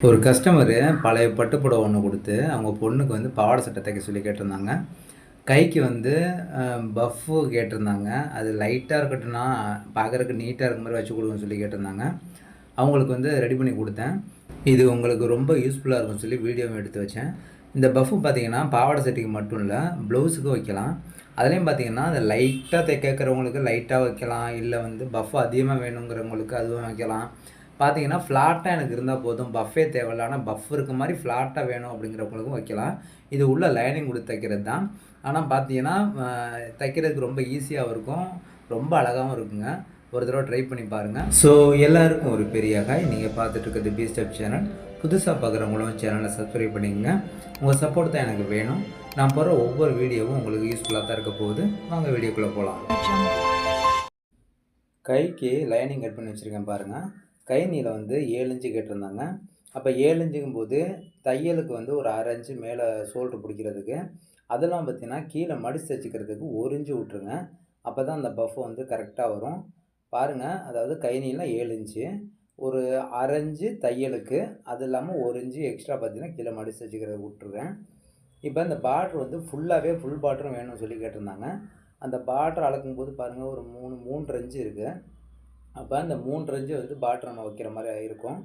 ஒரு கஸ்டமரு பழைய பட்டு புடவ ஒண்ணு குடுத்து, அவங்க பொண்ணுக்கு வந்து பாவாடை சட்டை தைக்க சொல்லி கேட்டிருந்தாங்க. கைக்கு வந்து பஃப்பு கேட்டிருந்தாங்க. அது லைட்டா இருக்கட்டும்னா, பார்க்கறக்கு நீட்டா இருக்க மாரி வச்சு குடுங்கன்னு சொல்லி கேட்டிருந்தாங்க. அவங்களுக்கு வந்து ரெடி பண்ணி குடுத்தேன். இது உங்களுக்கு ரொம்ப யூஸ்ஃபுல்லா இருக்கும்னு சொல்லி வீடியோவும் எடுத்து வச்சேன். இந்த பஃப்பு பார்த்தீங்கன்னா, பாவாடை சட்டைக்கு மட்டும் இல்ல, ப்ளவுஸுக்கும் வைக்கலாம். அதுலயும் பார்த்தீங்கன்னா, அத லைட்டா கேட்கறவங்களுக்கு லைட்டா வைக்கலாம். இல்ல வந்து பஃப் அதிகமா வேணுங்கிறவங்களுக்கு அதுவும் வைக்கலாம். பார்த்தீங்கன்னா, ஃப்ளாட்டா எனக்கு இருந்தா போதும். பஃப்பே தேவையில்ல. ஆனா பஃப் இருக்க மாரி ஃப்ளாட்டா வேணும் அப்படிங்கிறவங்களுக்கும் வைக்கலாம். இது உள்ள லைனிங் குடுத்து தைக்கிறது தான். ஆனா பார்த்தீங்கன்னா, தைக்கிறதுக்கு ரொம்ப ஈஸியாவும் இருக்கும். ரொம்ப அழகாவும் இருக்குங்க. ஒரு தடவ ட்ரை பண்ணி பாருங்க. ஸோ எல்லாருக்கும் ஒரு பெரிய ஹாய். நீங்க பார்த்துட்டு இருக்கிறது பி ஸ்டெப் சேனல். புதுசா பார்க்குறவங்களும் சேனலை சப்ஸ்கிரைப் பண்ணிக்கங்க. உங்க சப்போர்ட் தான் எனக்கு வேணும். நான் போடுற ஒவ்வொரு வீடியோவும் உங்களுக்கு யூஸ்ஃபுல்லா தான் இருக்க போகுது. வாங்க வீடியோக்குள்ள போலாம். கைக்கு லைனிங் கட் பண்ணி வச்சிருக்கேன் பாருங்க. கை நீளம் வந்து 7 இன்ச்சு கேட்டிருந்தாங்க. அப்ப 7 இன்ச்சுங்கும்போது தையலுக்கு வந்து ஒரு 1/2 இன்ச்சு மேல ஷோல்டர் பிடிக்கிறதுக்கு, அதெல்லாம் பார்த்தீங்கன்னா, கீழ மடிச்சு தச்சுக்கிறதுக்கு 1 இன்ச்சு விட்டுருங்க. அப்பதான் அந்த பஃப் வந்து கரெக்ட்டா வரும். பாருங்க, அதாவது கை நீளம் 7 இன்ச்சு. ஒரு 1/2 இன்ச்சு தையலுக்கு, அது இல்லாம 1 இன்ச்சு எக்ஸ்ட்ரா பார்த்தீங்கன்னா, கீழ மடிச்சு தச்சுக்கிறதுக்கு விட்டுருக்கேன். இப்ப இந்த பார்டர் வந்து ஃபுல்லாவே ஃபுல் பார்டரும் வேணும்னு சொல்லி கேட்டிருந்தாங்க. அந்த பார்டர் அளக்கும்போது பாருங்க, ஒரு 3 இன்ச்சு இருக்கு. அப்ப அந்த 3 இன்ச்சு வந்து பார்டர் நம்ம வைக்கிற மாரி இருக்கும்.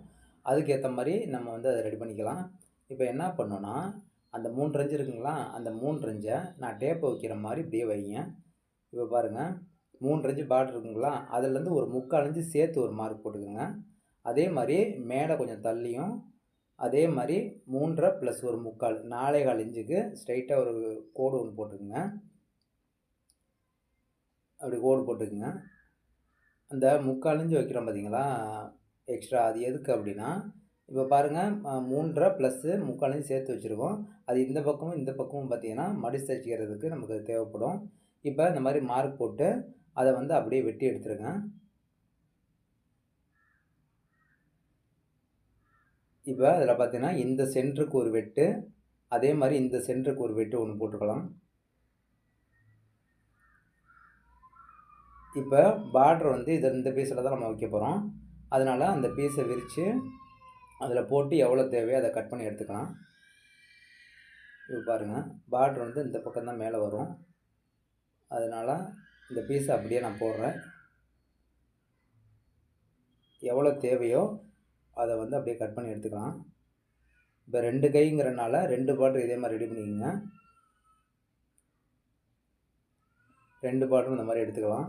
அதுக்கேத்த மாரி நம்ம வந்து அத ரெடி பண்ணிக்கலாம். இப்ப என்ன பண்ணணும்னா, அந்த 3 இன்ச்சு இருக்குங்களா, அந்த 3 இன்ச்ச நான் டேப் வைக்கிற மாரி இப்படியே வைங்க. இப்ப பாருங்க, 3 இன்ச்சு பார்டர் இருக்குங்களா, அதுலேருந்து ஒரு 3/4 இன்ச்சு சேர்த்து ஒரு மார்க் போட்டுக்கங்க. அதே மாரி மேல கொஞ்சம் தள்ளியும், அதே மாரி 3 1/2 + ஒரு 3/4 4 1/4 இன்ச்சுக்கு ஸ்ட்ரெயிட்டா ஒரு கோடு ஒண்ணு போட்டுக்கங்க. அப்படி கோடு போட்டுக்கங்க. அந்த 3/4 இன்ச் வைக்கிறோம் பார்த்தீங்களா, எக்ஸ்ட்ரா அது எதுக்கு அப்படின்னா, இப்ப பாருங்க 3 1/2 + 3/4 இன்ச் சேர்த்து வச்சிருக்கோம். அது இந்த பக்கமும், இந்த பக்கமும் பார்த்தீங்கன்னா, மடிச்சு தைக்கிறதுக்கு நமக்கு அது தேவைப்படும். இப்ப இந்த மாரி மார்க் போட்டு, அத வந்து அப்படியே வெட்டி எடுத்துருங்க. இப்ப அதில பார்த்தீங்கன்னா, இந்த சென்டருக்கு ஒரு வெட்டு, அதே மாரி இந்த சென்டருக்கு ஒரு வெட்டு ஒண்ணு போட்டுக்கலாம். இப்ப பார்டர் வந்து இந்த பீஸ்ல தான் நம்ம வைக்க போறோம். அதனால அந்த பீஸ விரிச்சு, அதில போட்டு எவ்வளோ தேவையோ அத கட் பண்ணி எடுத்துக்கலாம். இப்ப பாருங்க, பார்டர் வந்து இந்த பக்கம் தான் மேல வரும். அதனால இந்த பீஸ அப்படியே நான் போடுறேன். எவ்வளோ தேவையோ அத வந்து அப்படியே கட் பண்ணி எடுத்துக்கலாம். இப்ப 2 கைங்கிறனால 2 பார்டர் இதே மாரி ரெடி பண்ணிக்கங்க. 2 பார்டரும் இந்த மாரி எடுத்துக்கலாம்.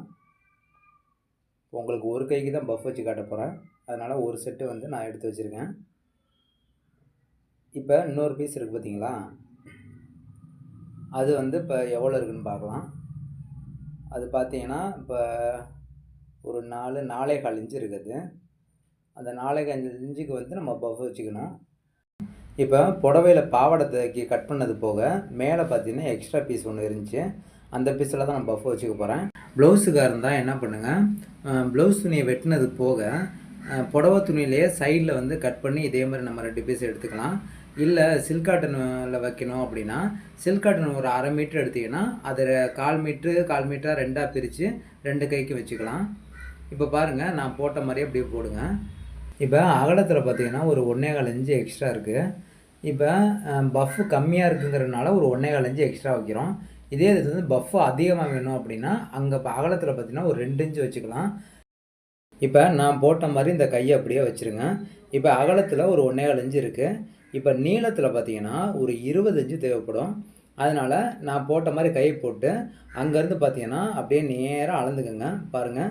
உங்களுக்கு ஒரு கைக்கு தான் பஃப் வச்சு காட்டப் போறேன். அதனால ஒரு செட்டு வந்து நான் எடுத்து வச்சிருக்கேன். இப்ப இன்னொரு பீஸ் இருக்கு பார்த்தீங்களா? அது வந்து இப்ப எவ்வளோ இருக்குன்னு பார்க்கலாம். அது பார்த்தீங்கன்னா, இப்ப ஒரு 4 1/4 இன்ச் இருக்குது. அந்த 4 1/4 இன்ச்சுக்கு வந்து நம்ம பஃப் வச்சுக்கணும். இப்ப புடவையில பாவாடை கட் பண்ணது போக, மேல பார்த்தீங்கன்னா எக்ஸ்ட்ரா பீஸ் ஒண்ணு இருந்துச்சு. அந்த பீஸ்ல தான் நான் பஃப் வச்சுக்க போறேன். ப்ளவுஸுக்கா இருந்தா என்ன பண்ணுங்க, ப்ளவுஸ் துணிய வெட்டுனது போக, புடவ துணியிலேயே சைடுல வந்து கட் பண்ணி இதே மாரி நம்ம 2 பீஸ் எடுத்துக்கலாம். இல்ல சில்க் காட்டன்ல வைக்கணும் அப்படின்னா, சில்க் காட்டன் ஒரு 1/2 மீட்டர் எடுத்தீங்கன்னா, அத 1/4 மீட்டரு, 1/4 மீட்டரா 2ஆ பிரிச்சு 2 கைக்கு வச்சுக்கலாம். இப்ப பாருங்க, நான் போட்ட மாரியே அப்படியே போடுங்க. இப்ப அகலத்தில பார்த்தீங்கன்னா, ஒரு 1 1/4 இன்ச் எக்ஸ்ட்ரா இருக்கு. இப்ப பஃப் கம்மியா இருக்குங்கிறதுனால ஒரு 1 1/4 இன்ச் எக்ஸ்ட்ரா வைக்கிறோம். இதே இது வந்து பஃப் அதிகமா வேணும் அப்படின்னா, அங்க அகலத்தில பார்த்தீங்கன்னா, ஒரு 2 இன்ச் வச்சுக்கலாம். இப்ப நான் போட்ட மாரி இந்த கைய அப்படியே வச்சுருங்க. இப்ப அகலத்தில ஒரு 1 1/4 இன்ச் இருக்கு. இப்ப நீளத்தில பார்த்தீங்கன்னா, ஒரு 20 இன்ச் தேவைப்படும். அதனால நான் போட்ட மாரி கை போட்டு, அங்கருந்து பார்த்தீங்கன்னா, அப்படியே நேரா அளந்துக்கங்க. பாருங்க,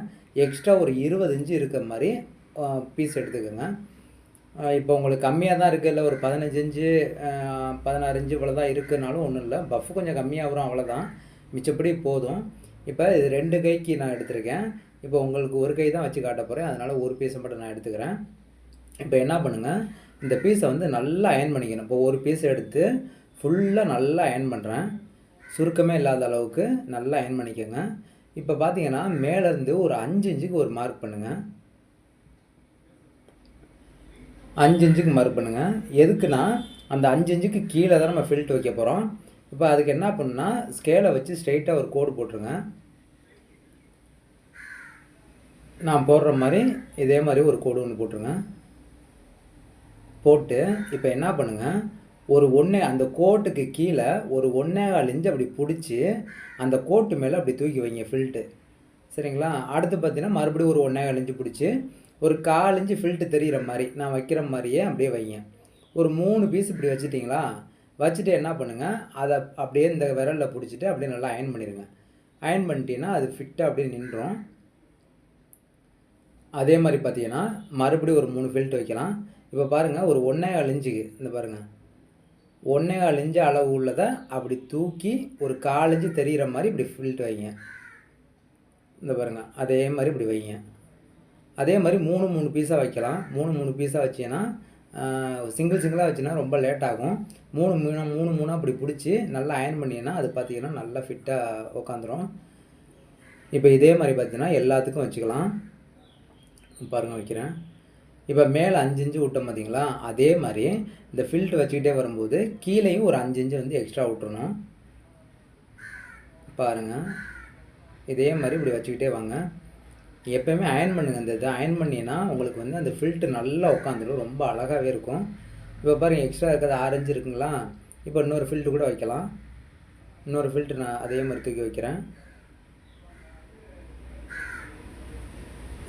எக்ஸ்ட்ரா ஒரு 20 இன்ச் இருக்க மாரி பீஸ் எடுத்துக்கங்க. இப்போ உங்களுக்கு கம்மியா தான் இருக்கு, இல்ல ஒரு 15 இன்ச்சு 16 இன்ச்சு இவ்வளோ தான் இருக்குனாலும் ஒண்ணும் இல்ல. பஃப் கொஞ்சம் கம்மியா வரும் அவ்வளோதான். மிச்சப்படி போதும். இப்ப இது 2 கைக்கு நான் எடுத்திருக்கேன். இப்போ உங்களுக்கு ஒரு கை தான் வச்சு காட்டப் போறேன். அதனால ஒரு பீஸ மட்டும் நான் எடுத்துக்கிறேன். இப்ப என்ன பண்ணுங்க, இந்த பீஸ வந்து நல்லா அயர்ன் பண்ணிக்கணும். இப்போ ஒரு பீஸ் எடுத்து ஃபுல்லா நல்லா அயர்ன் பண்றேன். சுருக்கமே இல்லாத அளவுக்கு நல்லா அயர்ன் பண்ணிக்கங்க. இப்ப பார்த்தீங்கன்னா, மேலருந்து ஒரு 5 இன்ச்சுக்கு ஒரு மார்க் பண்ணுங்க. 5 இன்ச்சுக்கு மார்க் பண்ணுங்க. எதுக்குன்னா, அந்த 5 இன்ச்சுக்கு கீழ தான் நம்ம ஃபில்ட் வைக்க போறோம். இப்ப அதுக்கு என்ன பண்ணணும்னா, ஸ்கேல வச்சு ஸ்ட்ரெயிட்டா ஒரு கோடு போட்டுருங்க. நான் போடுற மாரி, இதே மாரி ஒரு கோடு ஒண்ணு போட்டுருங்க. போட்டு இப்போ என்ன பண்ணுங்கள், ஒரு அந்த கோட்டுக்கு கீழே ஒரு 1.25 இன்ச் அப்படி பிடிச்சி அந்த கோட்டு மேலே அப்படி தூக்கி வைங்க ஃபில்ட்டு. சரிங்களா? அடுத்து பார்த்தீங்கன்னா மறுபடியும் ஒரு 1.25 இன்ச் பிடிச்சி ஒரு 1/4 இன்ச் ஃபில்ட்டு தெரிகிற மாதிரி நான் வைக்கிற மாதிரியே அப்படியே வைங்க. ஒரு 3 பீஸ் இப்படி வச்சுட்டிங்களா, வச்சுட்டு என்ன பண்ணுங்கள், அதை அப்படியே இந்த விரலில் பிடிச்சிட்டு அப்படியே நல்லா அயன் பண்ணிடுங்க. அயன் பண்ணிட்டீங்கன்னா அது ஃபிட்டாக அப்படியே நின்றும். அதே மாதிரி பார்த்தீங்கன்னா மறுபடியும் ஒரு 3 ஃபில்ட் வைக்கலாம். இப்போ பாருங்கள், ஒரு 1.25 இன்ச்சுக்கு இந்த பாருங்கள், 1.25 இன்ச்சு அளவு உள்ளதை அப்படி தூக்கி ஒரு 1/4 இன்ச்சு தெரிகிற மாதிரி இப்படி ஃபில்ட் வைங்க. இந்த பாருங்கள், அதே மாதிரி இப்படி வைங்க. அதே மாதிரி 3 பீஸாக வைக்கலாம். 3 பீஸாக வச்சிங்கன்னா சிங்கிளாக வச்சுன்னா ரொம்ப லேட் ஆகும். 3 அப்படி பிடிச்சி நல்லா அயன் பண்ணிங்கன்னா அது பார்த்தீங்கன்னா நல்லா ஃபிட்டாக உட்காந்துரும். இப்போ இதே மாதிரி பார்த்தீங்கன்னா எல்லாத்துக்கும் வச்சுக்கலாம். பாருங்கள் வைக்கிறேன். இப்போ மேலே 5 இன்ச்சு விட்டோம் பார்த்தீங்களா, அதே மாதிரி இந்த ஃபில்ட் வச்சுக்கிட்டே வரும்போது கீழேயும் ஒரு 5 இன்ச்சு வந்து எக்ஸ்ட்ரா விட்டுறணும். பாருங்கள், இதே மாதிரி இப்படி வச்சுக்கிட்டே வாங்க. எப்போயுமே அயன் பண்ணுங்கள். இந்த இதை அயன் பண்ணிங்கன்னா உங்களுக்கு வந்து அந்த ஃபில்ட்டு நல்லா உட்காந்துடும், ரொம்ப அழகாகவே இருக்கும். இப்போ பாருங்கள், எக்ஸ்ட்ரா இருக்கிறது 6 இன்ச்சு இருக்குங்களா, இப்போ இன்னொரு ஃபில்ட்டு கூட வைக்கலாம். இன்னொரு ஃபில்ட்டு நான் அதே மாதிரி தூக்கி வைக்கிறேன்.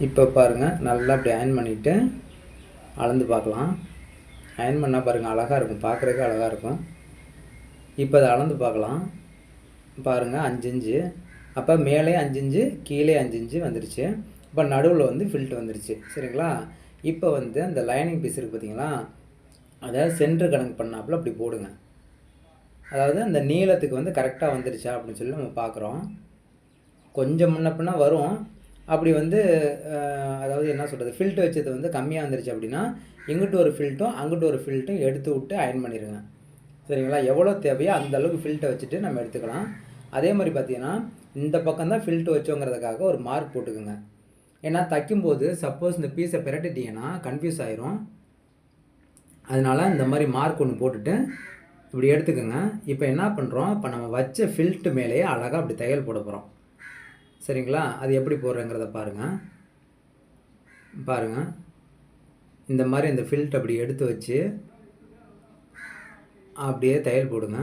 இப்போ பாருங்கள், நல்லா அப்படி அயன் பண்ணிவிட்டு அளந்து பார்க்கலாம். அயன் பண்ணால் பாருங்கள் அழகாக இருக்கும், பார்க்குறதுக்கு அழகாக இருக்கும். இப்போ அதை அளந்து பார்க்கலாம். பாருங்கள் 5 இன்ச்சு, அப்போ மேலே 5 இன்ச்சு கீழே 5 இன்ச்சு வந்துருச்சு. இப்போ நடுவில் வந்து ஃபில்ட் வந்துருச்சு. சரிங்களா? இப்போ வந்து அந்த லைனிங் பீஸ் இருக்குது பார்த்தீங்களா, அதை சென்டர் கணக்கு பண்ணாப்புல அப்படி போடுங்க. அதாவது அந்த நீளத்துக்கு வந்து கரெக்டாக வந்துருச்சா அப்படின்னு சொல்லி நம்ம பார்க்குறோம். கொஞ்சம் முன்ன பின்னா வரும். அப்படி வந்து அதாவது என்ன சொல்கிறது, ஃபில்ட் வச்சது வந்து கம்மியாக வந்துருச்சு அப்படின்னா இங்கிட்டு ஒரு ஃபில்ட்டும் அங்கிட்டு ஒரு ஃபில்ட்டும் எடுத்து விட்டு அயன் பண்ணிடுங்க. சரிங்களா? எவ்வளோ தேவையோ அந்தளவுக்கு ஃபில்ட்டை வச்சுட்டு நம்ம எடுத்துக்கலாம். அதே மாதிரி பார்த்தீங்கன்னா இந்த பக்கம் தான் ஃபில்ட் வச்சோங்கிறதுக்காக ஒரு மார்க் போட்டுக்கோங்க. ஏன்னா தைக்கும்போது சப்போஸ் இந்த பீஸை பிரட்டிட்டிங்கன்னா கன்ஃபியூஸ் ஆயிரும். அதனால் இந்த மாதிரி மார்க் ஒன்று போட்டுட்டு இப்படி எடுத்துக்கோங்க. இப்போ என்ன பண்ணுறோம், இப்போ நம்ம வச்ச ஃபில்ட்டு மேலேயே அழகாக அப்படி தையல் போட போகிறோம். சரிங்களா? அது எப்படி போடுறேங்கிறத பாருங்கள். இந்த மாதிரி இந்த ஃபில்ட் அப்படி எடுத்து வச்சு அப்படியே தையல் போடுங்க.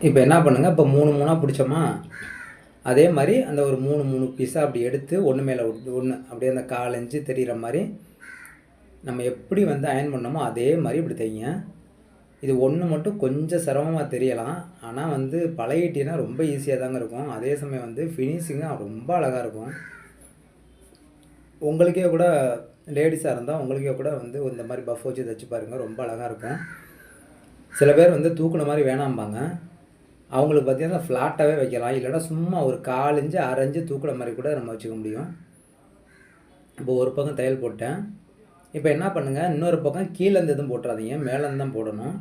இப்போ என்ன பண்ணுங்கள், இப்போ 3 பிடிச்சோமா, அதே மாதிரி அந்த ஒரு 3 பீஸாக அப்படி எடுத்து ஒன்று மேலே ஒன்று அப்படியே அந்த 1/4 இன்ச்சு தெரிகிற மாதிரி நம்ம எப்படி வந்து அயன் பண்ணோமோ அதே மாதிரி இப்படி தைங்க. இது ஒன்று மட்டும் கொஞ்சம் சிரமமாக தெரியலாம், ஆனால் வந்து பழகிட்டீங்கன்னா ரொம்ப ஈஸியாக தாங்க இருக்கும். அதே சமயம் வந்து ஃபினிஷிங்காக ரொம்ப அழகாக இருக்கும். உங்களுக்கே கூட லேடிஸாக இருந்தால் உங்களுக்கே கூட வந்து இந்த மாதிரி பஃப் வச்சு தைச்சு பாருங்கள், ரொம்ப அழகாக இருக்கும். சில பேர் வந்து தூக்குன மாதிரி வேணாம்பாங்க, அவங்களுக்கு பார்த்திங்கன்னா ஃப்ளாட்டாகவே வைக்கலாம். இல்லைனா சும்மா ஒரு 1/4 இன்ச்சு 1/2 இன்ச்சு தூக்குன மாதிரி கூட நம்ம வச்சுக்க முடியும். இப்போ ஒரு பக்கம் தையல் போட்டேன். இப்போ என்ன பண்ணுங்கள், இன்னொரு பக்கம் கீழேருந்து எதுவும் போட்டுறாதீங்க, மேலேருந்து தான் போடணும்.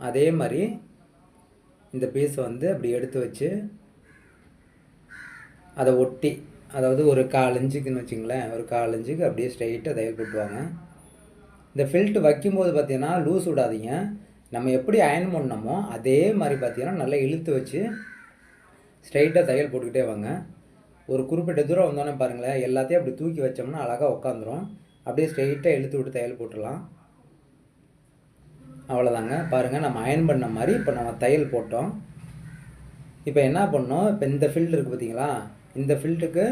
அதே மாதிரி இந்த பீஸை வந்து அப்படி எடுத்து வச்சு அதை ஒட்டி, அதாவது ஒரு 1/4 இன்ச்சுக்குன்னு வச்சுங்களேன், ஒரு 1/4 இன்ச்சுக்கு அப்படியே ஸ்ட்ரைட்டாக தையல் போட்டுவாங்க. இந்த ஃபில்ட்டு வைக்கும்போது பார்த்தீங்கன்னா லூஸ் விடாதீங்க. நம்ம எப்படி அயன் பண்ணோமோ அதே மாதிரி பார்த்தீங்கன்னா நல்லா இழுத்து வச்சு ஸ்ட்ரைட்டாக தையல் போட்டுக்கிட்டே வாங்க. ஒரு குறிப்பிட்ட தூரம் வந்தோன்னே பாருங்களேன், எல்லாத்தையும் அப்படி தூக்கி வச்சோம்னா அழகாக உட்காந்துரும். அப்படியே ஸ்ட்ரைட்டாக இழுத்து விட்டு தையல் போட்டுடலாம். அவ்வளோதாங்க. பாருங்கள், நம்ம அயன் பண்ண மாதிரி இப்போ நம்ம தையல் போட்டோம். இப்போ என்ன பண்ணோம், இப்போ இந்த ஃபில்ட் இருக்குது பார்த்தீங்களா, இந்த ஃபில்ட்டுக்கு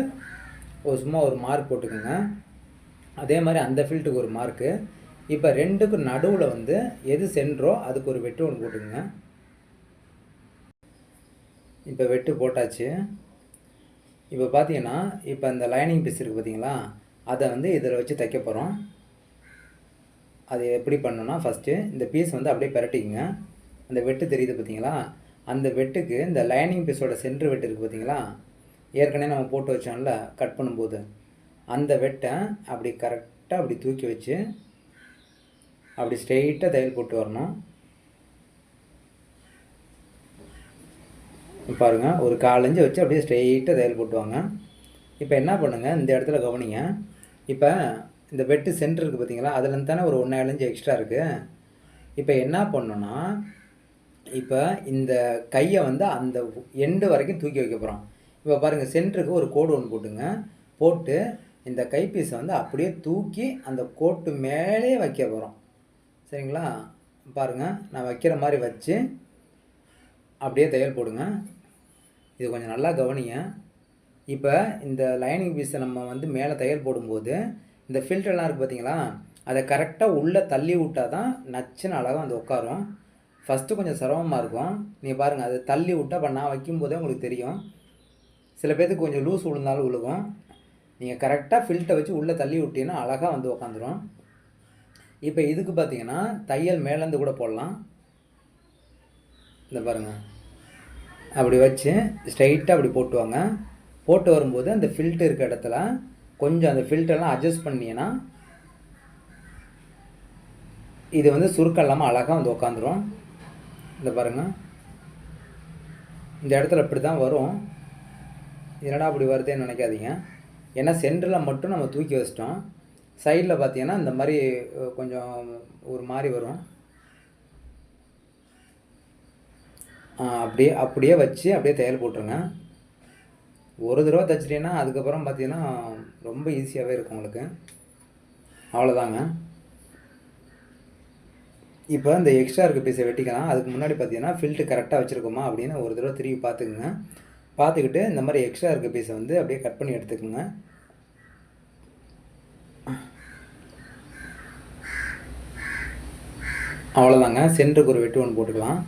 சும்மா ஒரு மார்க் போட்டுக்கோங்க. அதே மாதிரி அந்த ஃபில்ட்டுக்கு ஒரு மார்க்கு. இப்போ 2க்கும் நடுவில் வந்து எது சென்றோ அதுக்கு ஒரு வெட்டு ஒன்று போட்டுக்கோங்க. இப்போ வெட்டு போட்டாச்சு. இப்போ பார்த்தீங்கன்னா இப்போ அந்த லைனிங் பீஸ் இருக்குது பார்த்தீங்களா, அதை வந்து இதில் வச்சு தைக்க போகிறோம். அது எப்படி பண்ணணும்னா, ஃபஸ்ட்டு இந்த பீஸ் வந்து அப்படியே பிரட்டிக்கங்க. அந்த வெட்டு தெரியுது பார்த்தீங்களா, அந்த வெட்டுக்கு இந்த லைனிங் பீஸோட சென்ட்ரு வெட்டு இருக்குது பார்த்தீங்களா, ஏற்கனவே நம்ம போட்டு வச்சோம்ல கட் பண்ணும்போது, அந்த வெட்டை அப்படி கரெக்டாக அப்படி தூக்கி வச்சு அப்படி ஸ்ட்ரெயிட்டாக தையல் போட்டு வரணும். பாருங்கள், ஒரு 1/4 இன்ச்சு வச்சு அப்படியே ஸ்ட்ரெயிட்டாக தையல் போட்டுவாங்க. இப்போ என்ன பண்ணுங்கள், இந்த இடத்துல கவனிங்க. இப்போ இந்த வெட்டு சென்டர் இருக்குது பார்த்தீங்களா, அதுலேருந்து தானே ஒரு 1/4 இன்ச்சு எக்ஸ்ட்ரா இருக்குது. இப்போ என்ன பண்ணணும்னா, இப்போ இந்த கையை வந்து அந்த எண்டு வரைக்கும் தூக்கி வைக்க போகிறோம். இப்போ பாருங்கள், சென்டருக்கு ஒரு கோடு ஒன்று போட்டுங்க. போட்டு இந்த கைப்பீஸை வந்து அப்படியே தூக்கி அந்த கோட்டு மேலே வைக்க போகிறோம். சரிங்களா? பாருங்கள், நான் வைக்கிற மாதிரி வச்சு அப்படியே தையல் போடுங்க. இது கொஞ்சம் நல்லா கவனிங்க. இப்போ இந்த லைனிங் பீஸை நம்ம வந்து மேலே தையல் போடும்போது இந்த ஃபில்டர்லாம் இருக்குது பார்த்தீங்களா, அதை கரெக்டாக உள்ளே தள்ளி விட்டால் தான் நச்சுன்னு அழகாக வந்து உட்காரும். ஃபஸ்ட்டு கொஞ்சம் சிரமமாக இருக்கும். நீங்கள் பாருங்கள், அதை தள்ளி விட்டால் இப்போ நான் வைக்கும்போதே உங்களுக்கு தெரியும். சில பேர்த்துக்கு கொஞ்சம் லூஸ் விழுந்தாலும் விழுகும். நீங்கள் கரெக்டாக ஃபில்ட்டை வச்சு உள்ளே தள்ளி விட்டீங்கன்னா அழகாக வந்து உட்காந்துரும். இப்போ இதுக்கு பார்த்தீங்கன்னா தையல் மேலேருந்து கூட போடலாம். இந்த பாருங்கள், அப்படி வச்சு ஸ்ட்ரைட்டாக அப்படி போட்டு வாங்க. போட்டு வரும்போது அந்த ஃபில்ட்டு இருக்க இடத்துல கொஞ்சம் அந்த ஃபில்ட்டெல்லாம் அட்ஜஸ்ட் பண்ணிங்கன்னா இது வந்து சுருக்கம் இல்லாமல் அழகாக வந்து உட்காந்துரும். இந்த பாருங்கள், இந்த இடத்துல இப்படி தான் வரும். என்னடா அப்படி வருதுன்னு நினைக்காதீங்க. ஏன்னா சென்டரில் மட்டும் நம்ம தூக்கி வச்சிட்டோம். சைடில் பார்த்தீங்கன்னா இந்த மாதிரி கொஞ்சம் ஒரு மாதிரி வரும். அப்படியே வச்சு அப்படியே தையல் போட்டுருங்க. ஒரு தடவை தைச்சிட்டிங்கன்னா அதுக்கப்புறம் பார்த்தீங்கன்னா ரொம்ப ஈஸியாகவே இருக்கும் உங்களுக்கு. அவ்வளோதாங்க. இப்போ இந்த எக்ஸ்ட்ரா இருக்க பீஸை வெட்டிக்கலாம். அதுக்கு முன்னாடி பார்த்தீங்கன்னா ஃபில்ட்டு கரெக்டாக வச்சுருக்கோமா அப்படின்னு ஒரு தடவை திரும்பி பார்த்துக்குங்க. பார்த்துக்கிட்டு இந்த மாதிரி எக்ஸ்ட்ரா இருக்க பீஸை வந்து அப்படியே கட் பண்ணி எடுத்துக்கோங்க. அவ்வளோதாங்க. சென்டருக்கு ஒரு வெட்டு ஒன்று போட்டுக்கலாம்.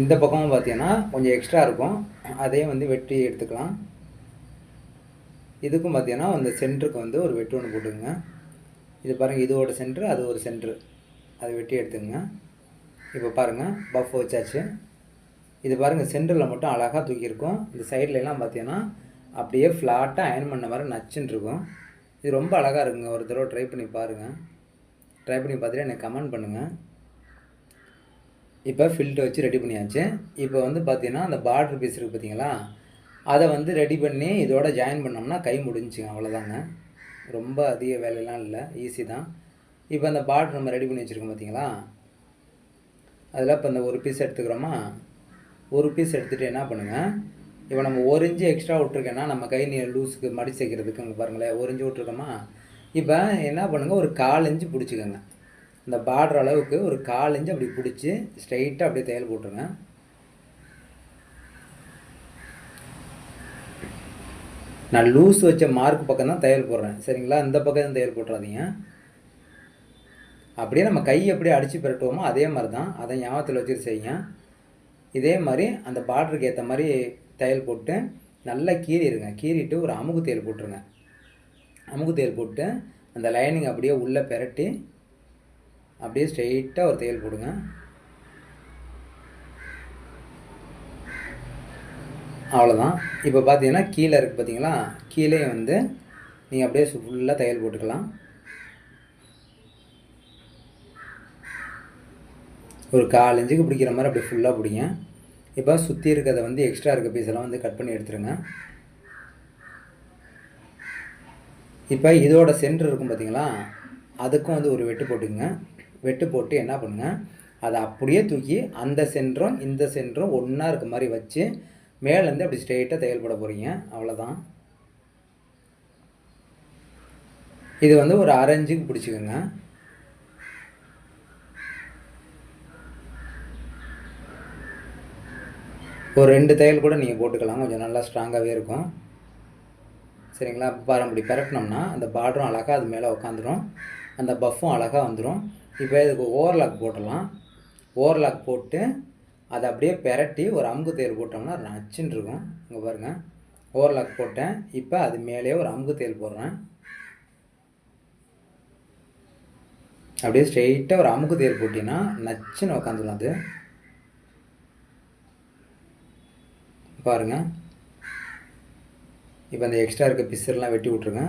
இந்த பக்கமும் பார்த்தீங்கன்னா கொஞ்சம் எக்ஸ்ட்ரா இருக்கும், அதையும் வந்து வெட்டி எடுத்துக்கலாம். இதுக்கும் பார்த்தீங்கன்னா அந்த சென்டருக்கு வந்து ஒரு வெட்டு ஒன்று போட்டுக்குங்க. இது பாருங்கள், இதோட சென்ட்ரு அது ஒரு சென்ட்ரு, அதை வெட்டி எடுத்துக்கங்க. இப்போ பாருங்கள், பஃப் வச்சாச்சு. இது பாருங்கள், சென்டரில் மட்டும் அழகாக தூக்கியிருக்கும். இந்த சைட்லலாம் பார்த்தீங்கன்னா அப்படியே ஃப்ளாட்டாக அயன் பண்ண மாதிரி நச்சுன்னு இருக்கும். இது ரொம்ப அழகாக இருக்குங்க. ஒரு தடவை ட்ரை பண்ணி பாருங்கள். ட்ரை பண்ணி பார்த்துட்டு எனக்கு கமெண்ட் பண்ணுங்கள். இப்போ ஃபில்ட்டை வச்சு ரெடி பண்ணியாச்சு. இப்போ வந்து பார்த்தீங்கன்னா அந்த பார்டர் பீஸ் இருக்குது பார்த்தீங்களா, அதை வந்து ரெடி பண்ணி இதோட ஜாயின் பண்ணோம்னா கை முடிஞ்சுங்க. அவ்வளோதாங்க. ரொம்ப அதிக வேலையெல்லாம் இல்லை, ஈஸி தான். இப்போ அந்த பார்டர் நம்ம ரெடி பண்ணி வச்சுருக்கோம் பார்த்தீங்களா, அதில் இப்போ இந்த ஒரு பீஸ் எடுத்துக்கிறோமா, ஒரு பீஸ் எடுத்துகிட்டு என்ன பண்ணுங்கள், இப்போ நம்ம 1 இன்ச்சு எக்ஸ்ட்ரா விட்ருக்கேன்னா நம்ம கை லூஸுக்கு மடிச்சு தைக்கிறதுக்கு இங்கே பாருங்களேன், 1 இன்ச்சு விட்ருக்கோமா. இப்போ என்ன பண்ணுங்கள், ஒரு 1/4 இன்ச்சு பிடிச்சிக்கோங்க. இந்த பார்டர் அளவுக்கு ஒரு 1/4 இன்ச்சு அப்படி பிடிச்சி ஸ்ட்ரைட்டாக அப்படியே தையல் போட்டுருங்க. நான் லூஸ் வச்ச மார்க் பக்கம் தான் தையல் போடுறேன், சரிங்களா? இந்த பக்கம் தான் தையல் போட்டுறாதீங்க. அப்படியே நம்ம கை அப்படியே அடித்து பெரட்டுவோமோ அதே மாதிரி தான், அதை ஞாபகத்தில் வச்சுட்டு செய்யுங்க. இதே மாதிரி அந்த பார்டருக்கு ஏற்ற மாதிரி தையல் போட்டு நல்லா கீறிடுங்க. கீறிட்டு ஒரு அமுகு தையல் போட்டுருங்க. அமுகு தையல் போட்டு அந்த லைனிங் அப்படியே உள்ளே பெரட்டி அப்படியே ஸ்ட்ரெயிட்டாக ஒரு தையல் போடுங்க. அவ்வளோதான். இப்போ பார்த்தீங்கன்னா கீழே இருக்குது பார்த்தீங்களா, கீழே வந்து நீங்கள் அப்படியே ஃபுல்லாக தையல் போட்டுக்கலாம். ஒரு 1/4 இன்ச்சுக்கு பிடிக்கிற மாதிரி அப்படியே ஃபுல்லாக பிடிங்க. இப்போ சுற்றி இருக்கிறத வந்து எக்ஸ்ட்ரா இருக்க பீஸெல்லாம் வந்து கட் பண்ணி எடுத்துருங்க. இப்போ இதோட சென்டர் இருக்கும் பார்த்தீங்களா, அதுக்கும் வந்து ஒரு வெட்டு போட்டுங்க. வெட்டு போட்டு என்ன பண்ணுங்கள், அதை அப்படியே தூக்கி அந்த சென்டரும் இந்த சென்டரும் ஒன்றா இருக்க மாதிரி வச்சு மேலேருந்து அப்படி ஸ்ட்ரெயிட்டாக தையல் போட போகிறீங்க. அவ்வளோதான். இது வந்து ஒரு 1/2 இன்ச்சுக்கு பிடிச்சிக்கோங்க. ஒரு 2 தையல் கூட நீங்கள் போட்டுக்கலாம், கொஞ்சம் நல்லா ஸ்ட்ராங்காகவே இருக்கும். சரிங்களா? பாருங்க, அப்படி பெரட்டினோம்னா அந்த பார்டரும் அழகாக அது மேலே உட்காந்துரும், அந்த பஃப்பும் அழகாக வந்துடும். இப்போ இதுக்கு ஓவர்லாக் போட்டுடலாம். ஓவர்லாக் போட்டு அதை அப்படியே பெரட்டி ஒரு அமுகு தையல் போட்டோம்னா நச்சுன்னு இருக்கும். இங்கே பாருங்கள், ஓவர்லாக் போட்டேன். இப்போ அது மேலேயே ஒரு அமுகு தையல் போடுறேன். அப்படியே ஸ்ட்ரெயிட்டாக ஒரு அமுகு தையல் போட்டிங்கன்னா நச்சுன்னு உட்காந்துடும் அது. பாருங்கள், இப்போ அந்த எக்ஸ்ட்ரா இருக்க பிஸ்ஸெல்லாம் வெட்டி விட்ருங்க.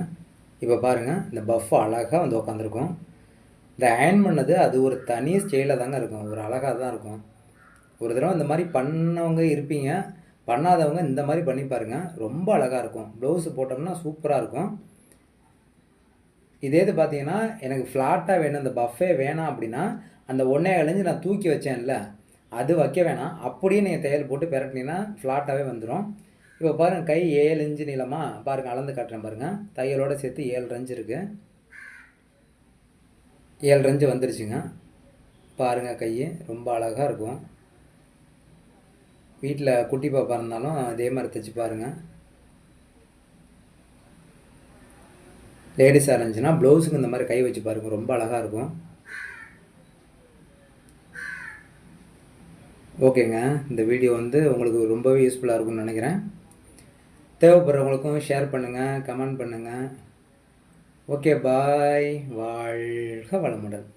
இப்போ பாருங்கள், இந்த பஃப் அழகாக வந்து உட்காந்துருக்கும். இந்த அயன் பண்ணது அது ஒரு தனி ஸ்டைலில் தாங்க இருக்கும், ஒரு அழகாக தான் இருக்கும். ஒரு தடவை இந்த மாதிரி பண்ணவங்க இருப்பீங்க, பண்ணாதவங்க இந்த மாதிரி பண்ணி பாருங்கள், ரொம்ப அழகாக இருக்கும். ப்ளவுஸு போட்டோம்னா சூப்பராக இருக்கும். இதே இது பார்த்தீங்கன்னா எனக்கு ஃப்ளாட்டாக வேணும், இந்த பஃபே வேணாம் அப்படின்னா அந்த 1.25 இன்ச்சு நான் தூக்கி வச்சேன்ல, அது வைக்க வேணாம். அப்படியே நீங்கள் தையல் போட்டு பெரட்டினீங்கன்னா ஃப்ளாட்டாகவே வந்துடும். இப்போ பாருங்கள், கை 7 இன்ச்சு நீளமாக பாருங்கள், அளந்து காட்டுறேன் பாருங்கள். தையலோடு சேர்த்து 7 இன்ச்சு இருக்குது. 7 இன்ச்சு வந்துருச்சுங்க. பாருங்கள், கை ரொம்ப அழகாக இருக்கும். வீட்டில் குட்டி பாப்பா இருந்தாலும் அதே மாதிரி தைச்சி பாருங்கள். லேடிஸாக இருந்துச்சுன்னா ப்ளவுஸுக்கு இந்த மாதிரி கை வச்சு பாருங்கள், ரொம்ப அழகாக இருக்கும். ஓகேங்க, இந்த வீடியோ வந்து உங்களுக்கு ரொம்பவே யூஸ்ஃபுல்லாக இருக்கும்னு நினைக்கிறேன். தேவைப்படுறவங்களுக்கும் ஷேர் பண்ணுங்கள், கமெண்ட் பண்ணுங்கள். ஓகே, பாய். வாழ்க வளமுடன்.